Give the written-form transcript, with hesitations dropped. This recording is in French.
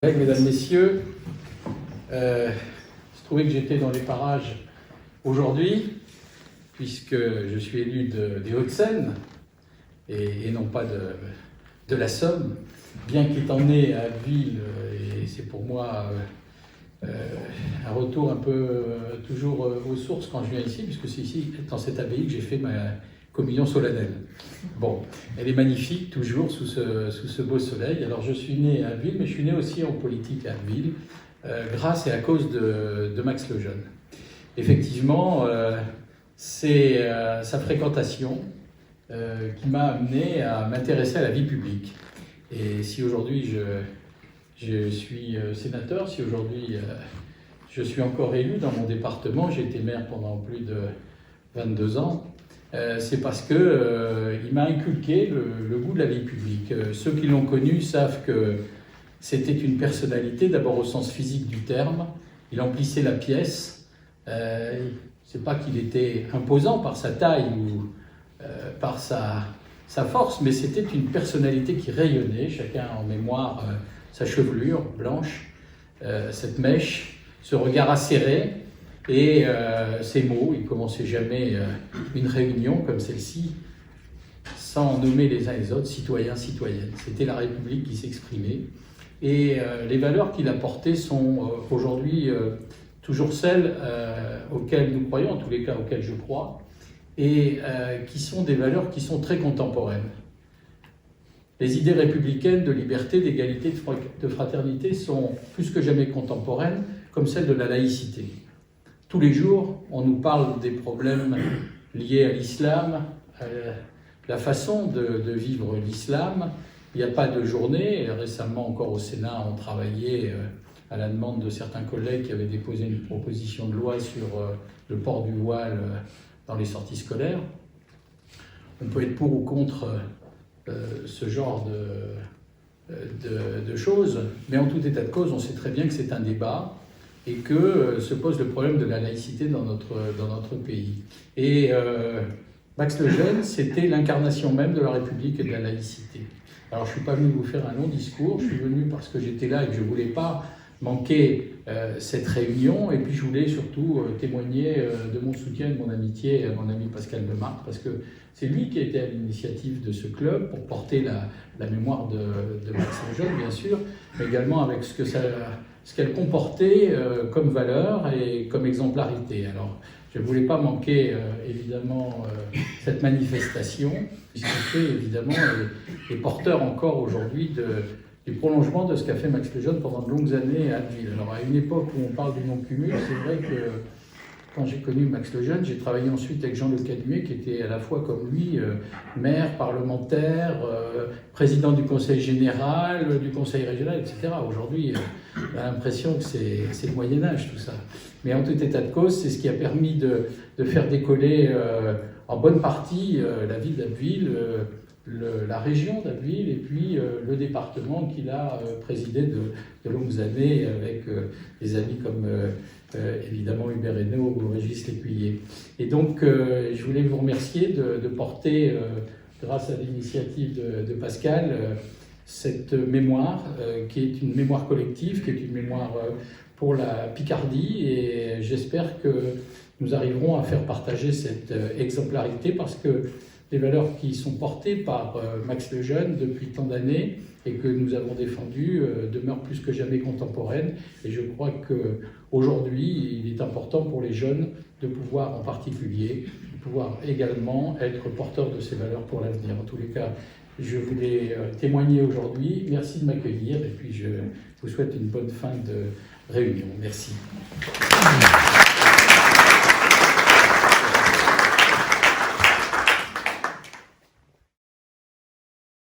Mesdames, Messieurs, je trouvais que j'étais dans les parages aujourd'hui, puisque je suis élu des Hauts-de-Seine et non pas de la Somme, bien qu'étant né à Abbeville, et c'est pour moi un retour un peu toujours aux sources quand je viens ici, puisque c'est ici, dans cette abbaye, que j'ai fait ma communion solennelle. Bon, elle est magnifique, toujours sous ce beau soleil. Alors je suis né à Abbeville, mais je suis né aussi en politique à Abbeville, grâce et à cause de Max Lejeune. Effectivement, c'est sa fréquentation qui m'a amené à m'intéresser à la vie publique. Et si aujourd'hui je suis sénateur, si aujourd'hui je suis encore élu dans mon département, j'ai été maire pendant plus de 22 ans, c'est parce qu'il m'a inculqué le goût de la vie publique. Ceux qui l'ont connu savent que c'était une personnalité, d'abord au sens physique du terme. Il emplissait la pièce. C'est pas qu'il était imposant par sa taille ou par sa force, mais c'était une personnalité qui rayonnait. Chacun a en mémoire sa chevelure blanche, cette mèche, ce regard acéré. Et ces mots, il ne commençait jamais une réunion comme celle-ci sans nommer les uns les autres, citoyens, citoyennes. C'était la République qui s'exprimait. Et les valeurs qu'il a portées sont aujourd'hui toujours celles auxquelles nous croyons, en tous les cas auxquelles je crois, et qui sont des valeurs qui sont très contemporaines. Les idées républicaines de liberté, d'égalité, de fraternité sont plus que jamais contemporaines, comme celle de la laïcité. Tous les jours, on nous parle des problèmes liés à l'islam, à la façon de vivre l'islam. Il n'y a pas de journée. Récemment, encore au Sénat, on travaillait à la demande de certains collègues qui avaient déposé une proposition de loi sur le port du voile dans les sorties scolaires. On peut être pour ou contre ce genre de choses, mais en tout état de cause, on sait très bien que c'est un débat et que se pose le problème de la laïcité dans notre pays. Et Max Lejeune, c'était l'incarnation même de la République et de la laïcité. Alors je ne suis pas venu vous faire un long discours, je suis venu parce que j'étais là et que je ne voulais pas manquer cette réunion, et puis je voulais surtout témoigner de mon soutien et de mon amitié à mon ami Pascal Lemarque, parce que c'est lui qui a été à l'initiative de ce club pour porter la mémoire de Max Lejeune, bien sûr, mais également avec ce qu'elle comportait comme valeur et comme exemplarité. Alors, je ne voulais pas manquer évidemment cette manifestation, puisque évidemment est porteur encore aujourd'hui du prolongement de ce qu'a fait Max Lejeune pendant de longues années à Abbeville. Alors, à une époque où on parle du non-cumul, c'est vrai que quand j'ai connu Max Lejeune, j'ai travaillé ensuite avec Jean Le Canuet, qui était à la fois comme lui maire, parlementaire, président du conseil général, du conseil régional, etc. Aujourd'hui, on a l'impression que c'est le Moyen-Âge, tout ça. Mais en tout état de cause, c'est ce qui a permis de faire décoller en bonne partie la ville d'Abbeville, la région d'Abbeville, et puis le département qu'il a présidé de longues années avec des amis comme évidemment Hubert Hainaut ou Régis Lécuyer. Et donc je voulais vous remercier de porter, grâce à l'initiative de Pascal, cette mémoire qui est une mémoire collective, qui est une mémoire pour la Picardie, et j'espère que nous arriverons à faire partager cette exemplarité, parce que les valeurs qui sont portées par Max Lejeune depuis tant d'années et que nous avons défendues demeurent plus que jamais contemporaines. Et je crois qu'aujourd'hui, il est important pour les jeunes de pouvoir, en particulier, pouvoir également être porteurs de ces valeurs pour l'avenir. En tous les cas, je voulais témoigner aujourd'hui. Merci de m'accueillir, et puis je vous souhaite une bonne fin de réunion. Merci.